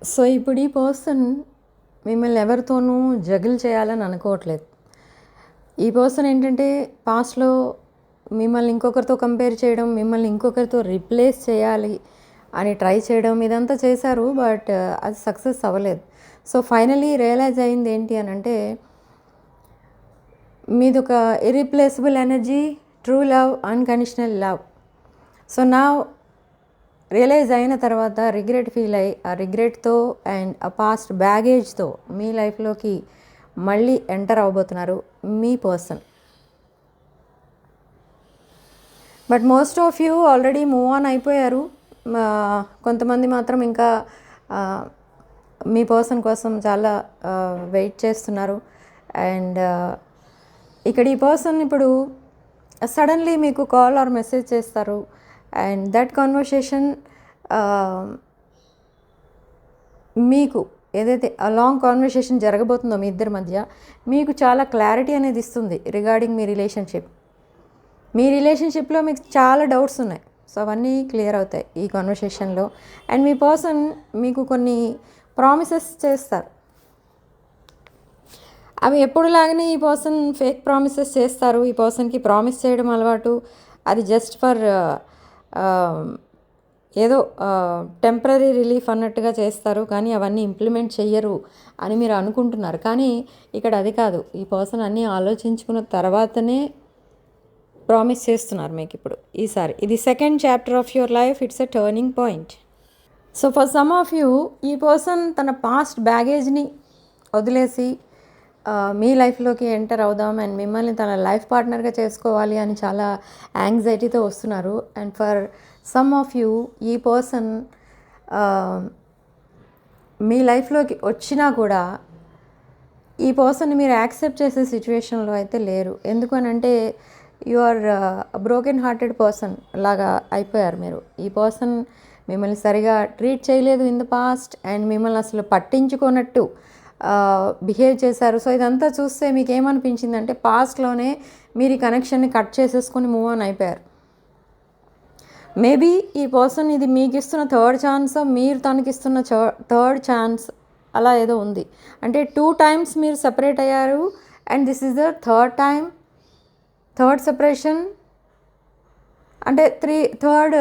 So ఇప్పుడు ఈ person మిమ్మల్ని ఎవరితోనూ జగిల్ చేయాలని అనుకోవట్లేదు. ఈ పర్సన్ ఏంటంటే పాస్ట్లో మిమ్మల్ని ఇంకొకరితో కంపేర్ చేయడం, మిమ్మల్ని ఇంకొకరితో రీప్లేస్ చేయాలి అని ట్రై చేయడం ఇదంతా చేశారు. బట్ అది సక్సెస్ అవ్వలేదు. సో ఫైనలీ రియలైజ్ అయింది ఏంటి అని అంటే, మీది ఒక irreplaceable energy, true love, unconditional love. So నా రియలైజ్ అయిన తర్వాత రిగ్రెట్ ఫీల్ అయ్యి ఆ రిగ్రెట్తో అండ్ ఆ పాస్ట్ బ్యాగేజ్తో మీ లైఫ్లోకి మళ్ళీ ఎంటర్ అవ్వబోతున్నారు మీ person. But most of you already move on అయిపోయారు. కొంతమంది మాత్రం ఇంకా మీ పర్సన్ కోసం చాలా వెయిట్ చేస్తున్నారు. అండ్ ఇక్కడ ఈ పర్సన్ ఇప్పుడు సడన్లీ మీకు కాల్ ఆర్ మెసేజ్ చేస్తారు. అండ్ దట్ కన్వర్సేషన్ మీకు ఏదైతే ఆ లాంగ్ కాన్వర్సేషన్ జరగబోతుందో మీ ఇద్దరి మధ్య మీకు చాలా క్లారిటీ అనేది ఇస్తుంది రిగార్డింగ్ మీ రిలేషన్షిప్. మీ రిలేషన్షిప్లో మీకు చాలా డౌట్స్ ఉన్నాయి. సో అవన్నీ క్లియర్ అవుతాయి ఈ కాన్వర్సేషన్లో. అండ్ మీ పర్సన్ మీకు కొన్ని ప్రామిసెస్ చేస్తారు. అవి ఎప్పుడులాగానే ఈ పర్సన్ ఫేక్ ప్రామిసెస్ చేస్తారు. ఈ పర్సన్కి ప్రామిస్ చేయడం అలవాటు. అది జస్ట్ ఫర్ ఏదో టెంపరీ రిలీఫ్ అన్నట్టుగా చేస్తారు, కానీ అవన్నీ ఇంప్లిమెంట్ చెయ్యరు అని మీరు అనుకుంటున్నారు. కానీ ఇక్కడ అది కాదు. ఈ పర్సన్ అన్నీ ఆలోచించుకున్న తర్వాతనే ప్రామిస్ చేస్తున్నారు మీకు ఇప్పుడు. ఈసారి ఇది second chapter of your life. It's a turning point. So for some of you ఈ పర్సన్ తన పాస్ట్ బ్యాగేజ్ని వదిలేసి మీ లైఫ్లోకి ఎంటర్ అవుదాం అండ్ మిమ్మల్ని తన లైఫ్ పార్ట్నర్గా చేసుకోవాలి అని చాలా యాంగ్జైటీతో వస్తున్నారు. And for some of you ఈ పర్సన్ మీ లైఫ్లోకి వచ్చినా కూడా ఈ పర్సన్ని మీరు యాక్సెప్ట్ చేసే సిచ్యువేషన్లో అయితే లేరు. ఎందుకనంటే you are broken hearted person లాగా అయిపోయారు మీరు. ఈ పర్సన్ మిమ్మల్ని సరిగా ట్రీట్ చేయలేదు ఇన్ ద పాస్ట్ అండ్ మిమ్మల్ని అసలు పట్టించుకున్నట్టు బిహేవ్ చేశారు. సో ఇదంతా చూస్తే మీకు ఏమనిపించిందంటే పాస్ట్లోనే మీరు ఈ కనెక్షన్ని కట్ చేసేసుకొని మూవ్ ఆన్ అయిపోయారు. మేబీ ఈ పర్సన్ ఇది మీకు ఇస్తున్న థర్డ్ ఛాన్స్, మీరు తనకిస్తున్న థర్డ్ ఛాన్స్ అలా ఏదో ఉంది. అంటే 2 times మీరు సెపరేట్ అయ్యారు and this is the third separation. అంటే థర్డ్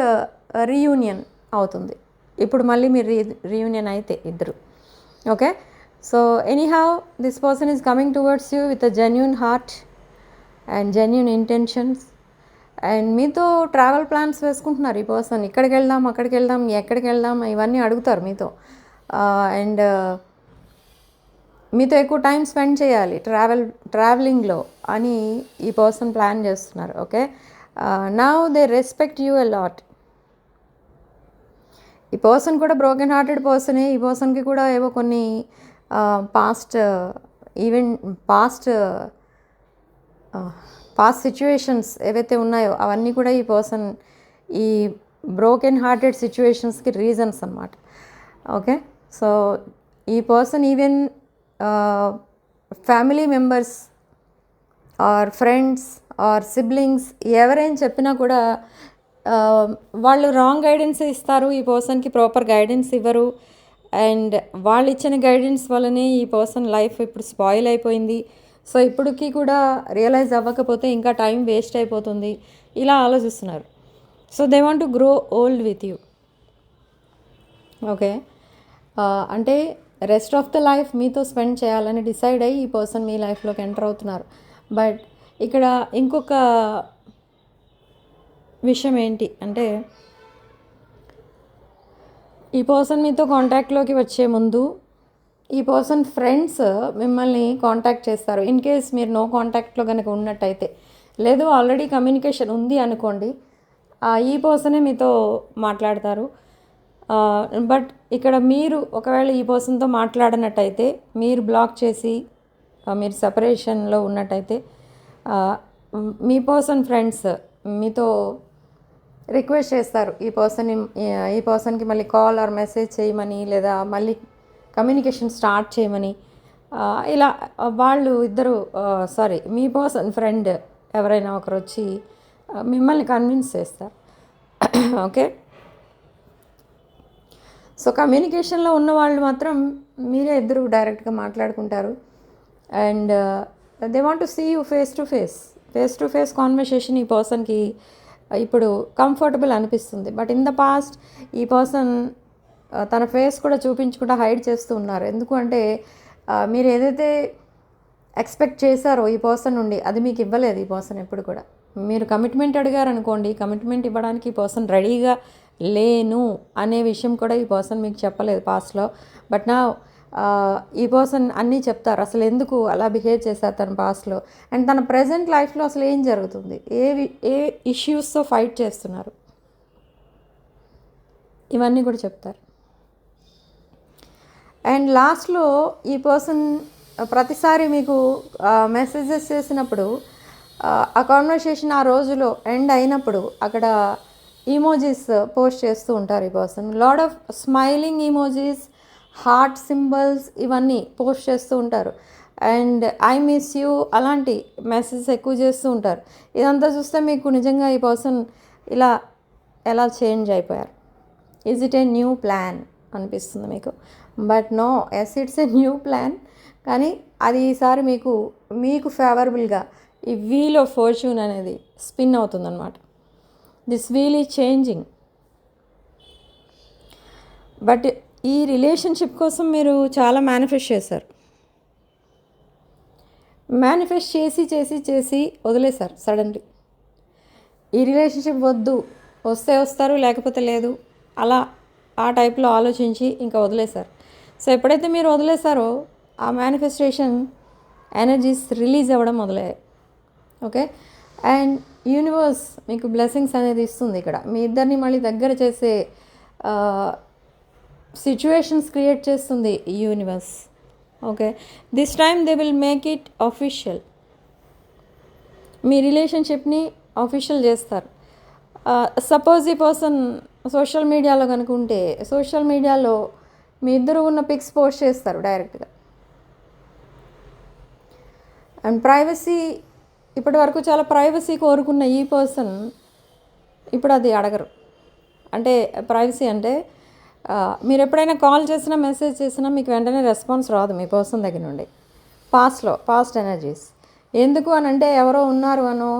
రీయూనియన్ అవుతుంది ఇప్పుడు మళ్ళీ మీరు రీయూనియన్ అయితే ఇద్దరు. Okay, so anyhow this person is coming towards you with a genuine heart and genuine intentions. And మీతో ట్రావెల్ ప్లాన్స్ వేసుకుంటున్నారు ఈ పర్సన్. ఇక్కడికి వెళ్దాం, అక్కడికి వెళ్దాం, ఎక్కడికి వెళ్దాం ఇవన్నీ అడుగుతారు మీతో. అండ్ మీతో ఎక్కువ టైం స్పెండ్ చేయాలి ట్రావెలింగ్లో అని ఈ పర్సన్ ప్లాన్ చేస్తున్నారు. Okay, now they respect you a lot. ఈ పర్సన్ కూడా బ్రోకెన్ హార్టెడ్ పర్సనే. ఈ పర్సన్కి కూడా ఏవో కొన్ని పాస్ట్ సిచ్యువేషన్స్ ఏవైతే ఉన్నాయో అవన్నీ కూడా ఈ పర్సన్ ఈ బ్రోకెన్ హార్టెడ్ సిచ్యువేషన్స్కి రీజన్స్ అన్నమాట. ఓకే, సో ఈ person even family members or friends or siblings ఎవరైనా చెప్పినా కూడా వాళ్ళు రాంగ్ గైడెన్స్ ఇస్తారు. ఈ పర్సన్కి ప్రాపర్ గైడెన్స్ ఇవ్వరు. అండ్ వాళ్ళు ఇచ్చిన గైడెన్స్ వల్లనే ఈ పర్సన్ లైఫ్ ఇప్పుడు స్పాయిల్ అయిపోయింది. సో ఇప్పటికీ కూడా రియలైజ్ అవ్వకపోతే ఇంకా టైం వేస్ట్ అయిపోతుంది ఇలా ఆలోచిస్తున్నారు. So they want to grow old with you. Okay, అంటే రెస్ట్ ఆఫ్ ద లైఫ్ మీతో స్పెండ్ చేయాలని డిసైడ్ అయ్యి ఈ పర్సన్ మీ లైఫ్లోకి ఎంటర్ అవుతున్నారు. బట్ ఇక్కడ ఇంకొక విషయం ఏంటి అంటే, ఈ పర్సన్ మీతో కాంటాక్ట్లోకి వచ్చే ముందు ఈ పర్సన్ ఫ్రెండ్స్ మిమ్మల్ని కాంటాక్ట్ చేస్తారు. ఇన్ కేస్ మీరు నో కాంటాక్ట్లో కనుక ఉన్నట్టయితే, లేదు ఆల్రెడీ కమ్యూనికేషన్ ఉంది అనుకోండి, ఈ పర్సనే మీతో మాట్లాడతారు. బట్ ఇక్కడ మీరు ఒకవేళ ఈ పర్సన్తో మాట్లాడినట్టయితే, మీరు బ్లాక్ చేసి మీరు సెపరేషన్లో ఉన్నట్టయితే, మీ పర్సన్ ఫ్రెండ్స్ మీతో రిక్వెస్ట్ చేస్తారు ఈ పర్సన్కి మళ్ళీ కాల్ ఆర్ మెసేజ్ చేయమని, లేదా మళ్ళీ కమ్యూనికేషన్ స్టార్ట్ చేయమని. ఇలా వాళ్ళు ఇద్దరు మీ పర్సన్ ఫ్రెండ్ ఎవరైనా ఒకరు వచ్చి మిమ్మల్ని కన్విన్స్ చేస్తారు. ఓకే, సో కమ్యూనికేషన్లో ఉన్న వాళ్ళు మాత్రం మీరే ఇద్దరు డైరెక్ట్గా మాట్లాడుకుంటారు. And they want to see you face to face conversation ఈ పర్సన్కి ఇప్పుడు కంఫర్టబుల్ అనిపిస్తుంది. బట్ ఇన్ ద పాస్ట్ ఈ పర్సన్ తన ఫేస్ కూడా చూపించకుండా హైడ్ చేస్తూ ఉన్నారు. ఎందుకు అంటే మీరు ఏదైతే ఎక్స్పెక్ట్ చేశారో ఈ పర్సన్ నుండి అది మీకు ఇవ్వలేదు ఈ పర్సన్ ఎప్పుడు కూడా. మీరు కమిట్మెంట్ అడిగారనుకోండి, కమిట్మెంట్ ఇవ్వడానికి ఈ పర్సన్ రెడీగా లేను అనే విషయం కూడా ఈ పర్సన్ మీకు చెప్పలేదు పాస్ట్లో. బట్ నా ఈ పర్సన్ అన్నీ చెప్తారు, అసలు ఎందుకు అలా బిహేవ్ చేశారు తన పాస్ట్లో, అండ్ తన ప్రజెంట్ లైఫ్లో అసలు ఏం జరుగుతుంది, ఏ ఇష్యూస్తో ఫైట్ చేస్తున్నారు, ఇవన్నీ కూడా చెప్తారు. అండ్ లాస్ట్లో ఈ పర్సన్ ప్రతిసారి మీకు మెసేజెస్ చేసినప్పుడు ఆ కాన్వర్సేషన్ ఆ రోజులో ఎండ్ అయినప్పుడు అక్కడ ఈమోజీస్ పోస్ట్ చేస్తూ ఉంటారు ఈ person. Lot of smiling emojis, heart symbols ఇవన్నీ పోస్ట్ చేస్తూ ఉంటారు. అండ్ ఐ మిస్ యూ అలాంటి మెసేజెస్ ఎక్కువ చేస్తూ ఉంటారు. ఇదంతా చూస్తే మీకు నిజంగా ఈ పర్సన్ ఇలా ఎలా చేంజ్ అయిపోయారు, is it a new plan అనిపిస్తుంది మీకు. But no, yes it's a new plan, కానీ అది ఈసారి మీకు ఫేవరబుల్గా ఈ వీల్ ఆఫ్ ఫార్చ్యూన్ అనేది స్పిన్ అవుతుందన్నమాట. This wheel is changing. But ఈ రిలేషన్షిప్ కోసం మీరు చాలా మేనిఫెస్ట్ చేశారు. మేనిఫెస్ట్ చేసి వదిలేశారు సడన్లీ. ఈ రిలేషన్షిప్ వద్దు, వస్తే వస్తారు లేకపోతే లేదు, అలా ఆ టైప్లో ఆలోచించి ఇంకా వదిలేశారు. సో ఎప్పుడైతే మీరు వదిలేశారో ఆ మేనిఫెస్టేషన్ ఎనర్జీస్ రిలీజ్ అవ్వడం మొదలయ్యాయి. ఓకే, అండ్ యూనివర్స్ మీకు బ్లెస్సింగ్స్ అనేది ఇస్తుంది. ఇక్కడ మీ ఇద్దరిని మళ్ళీ దగ్గర చేసే సిచ్యువేషన్స్ క్రియేట్ చేస్తుంది ఈ universe. Okay, this time they will make it official. మీ రిలేషన్షిప్ని అఫీషియల్ చేస్తారు. సపోజ్ ఈ పర్సన్ సోషల్ మీడియాలో కనుక ఉంటే సోషల్ మీడియాలో మీ ఇద్దరు ఉన్న పిక్స్ పోస్ట్ చేస్తారు డైరెక్ట్గా. అండ్ ప్రైవసీ, ఇప్పటి వరకు చాలా ప్రైవసీ కోరుకున్న ఈ పర్సన్ ఇప్పుడు అది అడగరు. అంటే ప్రైవసీ అంటే మీరు ఎప్పుడైనా కాల్ చేసినా మెసేజ్ చేసినా మీకు వెంటనే రెస్పాన్స్ రాదు మీ పర్సన్ దగ్గర నుండి. పాస్ట్ ఎనర్జీస్ ఎందుకు అని అంటే ఎవరో ఉన్నారు అనో,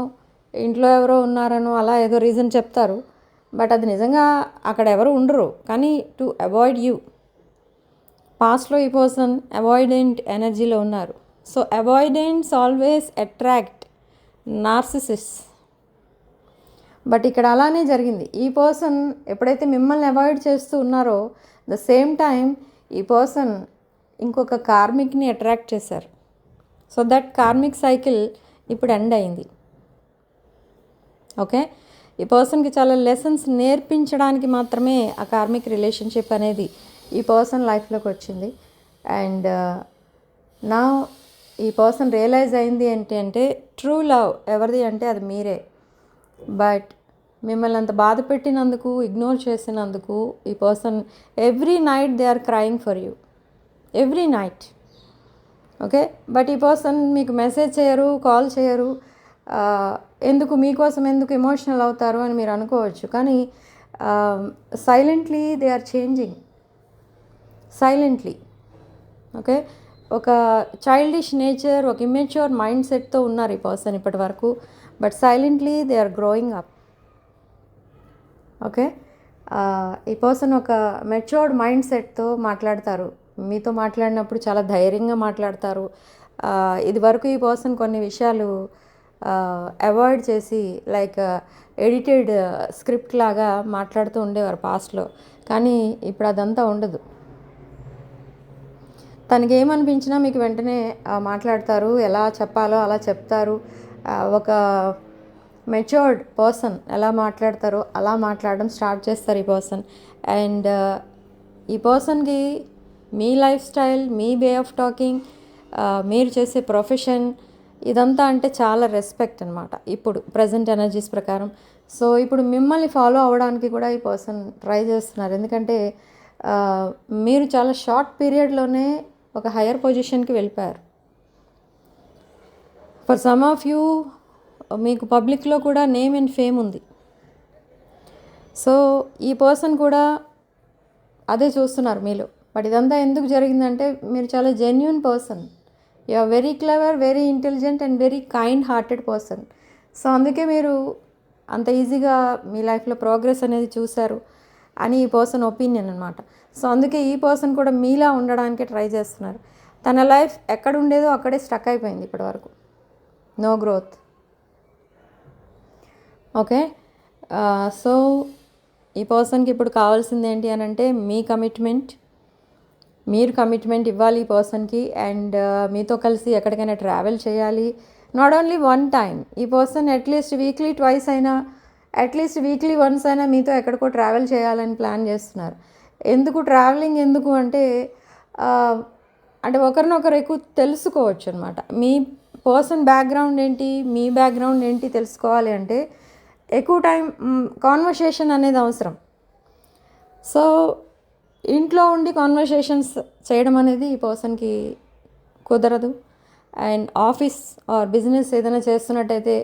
ఇంట్లో ఎవరో ఉన్నారనో అలా ఏదో రీజన్ చెప్తారు. బట్ అది నిజంగా అక్కడ ఎవరు ఉండరు, కానీ టు అవాయిడ్ యూ. పాస్ట్లో ఈ పర్సన్ అవాయిడెంట్ ఎనర్జీలో ఉన్నారు. So avoidants always attract narcissists. But ఇక్కడ అలానే జరిగింది. ఈ పర్సన్ ఎప్పుడైతే మిమ్మల్ని అవాయిడ్ చేస్తూ ఉన్నారో ద సేమ్ టైం ఈ పర్సన్ ఇంకొక కార్మిక్ని అట్రాక్ట్ చేశారు. సో దట్ కార్మిక్ సైకిల్ ఇప్పుడు ఎండ్ అయింది. ఓకే, ఈ పర్సన్కి చాలా లెసన్స్ నేర్పించడానికి మాత్రమే ఆ కార్మిక్ రిలేషన్షిప్ అనేది ఈ పర్సన్ లైఫ్లోకి వచ్చింది. అండ్ నా ఈ పర్సన్ రియలైజ్ అయింది ఏంటి అంటే ట్రూ లవ్ ఎవరిది అంటే అది మీరే. బట్ మిమ్మల్ని అంత బాధ పెట్టినందుకు, ఇగ్నోర్ చేసినందుకు ఈ person every night they are crying for you, every night. Okay, but ఈ పర్సన్ మీకు మెసేజ్ చేయరు, కాల్ చేయరు. ఎందుకు, మీకోసం ఎందుకు ఎమోషనల్ అవుతారు అని మీరు అనుకోవచ్చు, కానీ silently they are changing, silently. Okay, ఒక చైల్డిష్ నేచర్, ఒక ఇమ్మెచ్యూర్ మైండ్ సెట్తో ఉన్నారు ఈ పర్సన్ ఇప్పటి వరకు. But silently they are growing up. Okay, ఈ పర్సన్ ఒక మెచ్యూర్డ్ మైండ్ సెట్తో మాట్లాడతారు. మీతో మాట్లాడినప్పుడు చాలా ధైర్యంగా మాట్లాడతారు. ఇది వరకు ఈ పర్సన్ కొన్ని విషయాలు అవాయిడ్ చేసి లైక్ ఎడిటెడ్ స్క్రిప్ట్ లాగా మాట్లాడుతూ ఉండేవారు పాస్ట్లో, కానీ ఇప్పుడు అదంతా ఉండదు. తనకి ఏమనిపించినా మీకు వెంటనే మాట్లాడతారు, ఎలా చెప్పాలో అలా చెప్తారు. ఒక మెచ్యూర్డ్ పర్సన్ ఎలా మాట్లాడతారో అలా మాట్లాడడం స్టార్ట్ చేస్తారు ఈ పర్సన్. అండ్ ఈ పర్సన్కి మీ లైఫ్ స్టైల్, మీ వే ఆఫ్ టాకింగ్, మీరు చేసే ప్రొఫెషన్ ఇదంతా అంటే చాలా రెస్పెక్ట్ అనమాట ఇప్పుడు ప్రజెంట్ ఎనర్జీస్ ప్రకారం. సో ఇప్పుడు మిమ్మల్ని ఫాలో అవ్వడానికి కూడా ఈ పర్సన్ ట్రై చేస్తున్నారు. ఎందుకంటే మీరు చాలా షార్ట్ పీరియడ్లోనే ఒక హయ్యర్ పొజిషన్కి వెళ్ళిపోయారు. ఫర్ సమ్ ఆఫ్ యూ మీకు పబ్లిక్లో కూడా నేమ్ అండ్ ఫేమ్ ఉంది. సో ఈ పర్సన్ కూడా అదే చూస్తున్నారు మీలో. బట్ ఇదంతా ఎందుకు జరిగిందంటే మీరు చాలా genuine person, you are very clever, very intelligent and very kind hearted person. So అందుకే మీరు అంత ఈజీగా మీ లైఫ్లో ప్రోగ్రెస్ అనేది చూశారు అని ఈ పర్సన్ ఒపీనియన్ అనమాట. సో అందుకే ఈ పర్సన్ కూడా మీలా ఉండడానికి ట్రై చేస్తున్నారు. తన లైఫ్ ఎక్కడ ఉండేదో అక్కడే స్టక్ అయిపోయింది ఇప్పటివరకు, నో గ్రోత్. ఓకే, సో ఈ పర్సన్కి ఇప్పుడు కావాల్సింది ఏంటి అని అంటే మీ కమిట్మెంట్. మీరు కమిట్మెంట్ ఇవ్వాలి ఈ పర్సన్కి, అండ్ మీతో కలిసి ఎక్కడికైనా ట్రావెల్ చేయాలి. నాట్ ఓన్లీ వన్ టైం, ఈ పర్సన్ అట్లీస్ట్ వీక్లీ ట్వైస్ అయినా, అట్లీస్ట్ వీక్లీ వన్స్ అయినా మీతో ఎక్కడికో ట్రావెల్ చేయాలని ప్లాన్ చేస్తున్నారు. ఎందుకు ట్రావెలింగ్ ఎందుకు అంటే అంటే ఒకరినొకరు ఎక్కువ తెలుసుకోవచ్చు అనమాట. మీ పర్సన్ బ్యాక్గ్రౌండ్ ఏంటి, మీ బ్యాక్గ్రౌండ్ ఏంటి తెలుసుకోవాలి అంటే ఎక్కువ టైం కాన్వర్సేషన్ అనేది అవసరం. సో ఇంట్లో ఉండి కాన్వర్సేషన్స్ చేయడం అనేది ఈ పర్సన్కి కుదరదు. అండ్ ఆఫీస్ ఆర్ బిజినెస్ ఏదైనా చేస్తున్నట్టయితే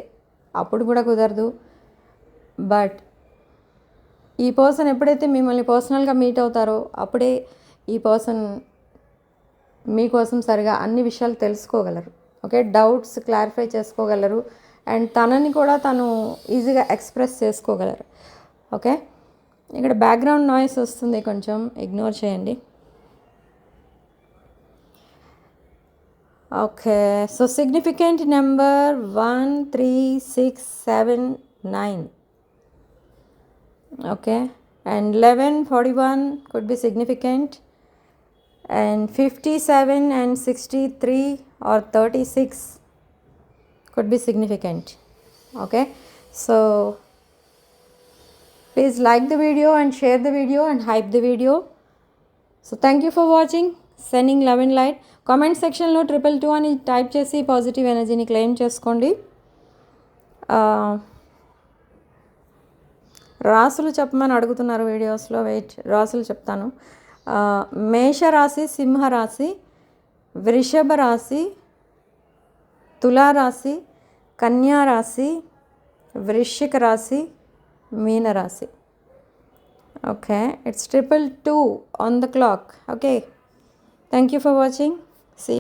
అప్పుడు కూడా కుదరదు. బట్ ఈ పర్సన్ ఎప్పుడైతే మిమ్మల్ని పర్సనల్గా మీట్ అవుతారో అప్పుడే ఈ పర్సన్ మీకోసం సరిగా అన్ని విషయాలు తెలుసుకోగలరు. ఓకే, డౌట్స్ క్లారిఫై చేసుకోగలరు అండ్ తనని కూడా తను ఈజీగా ఎక్స్ప్రెస్ చేసుకోగలరు. ఓకే, ఇక్కడ బ్యాక్గ్రౌండ్ నాయిస్ వస్తుంది, కొంచెం ఇగ్నోర్ చేయండి. Okay, so significant number 1, 3, 6, 7, 9. Okay, and 11, 41 could be significant, and 57 and 63 or 36 could be significant. Okay, so please like the video and share the video and hype the video. So thank you for watching. Sending love and light. Comment section lo 222 అని type చేసి positive ఎనర్జీని claim చేసుకోండి. రాసులు చెప్పమని అడుగుతున్నారు వీడియోస్లో. Wait, రాసులు చెప్తాను. మేషరాశి, సింహరాశి, వృషభ రాశి, తులారాశి, కన్యారాశి, వృశ్చిక రాశి, మీనరాశి. Okay, it's 222 on the clock. Okay, thank you for watching.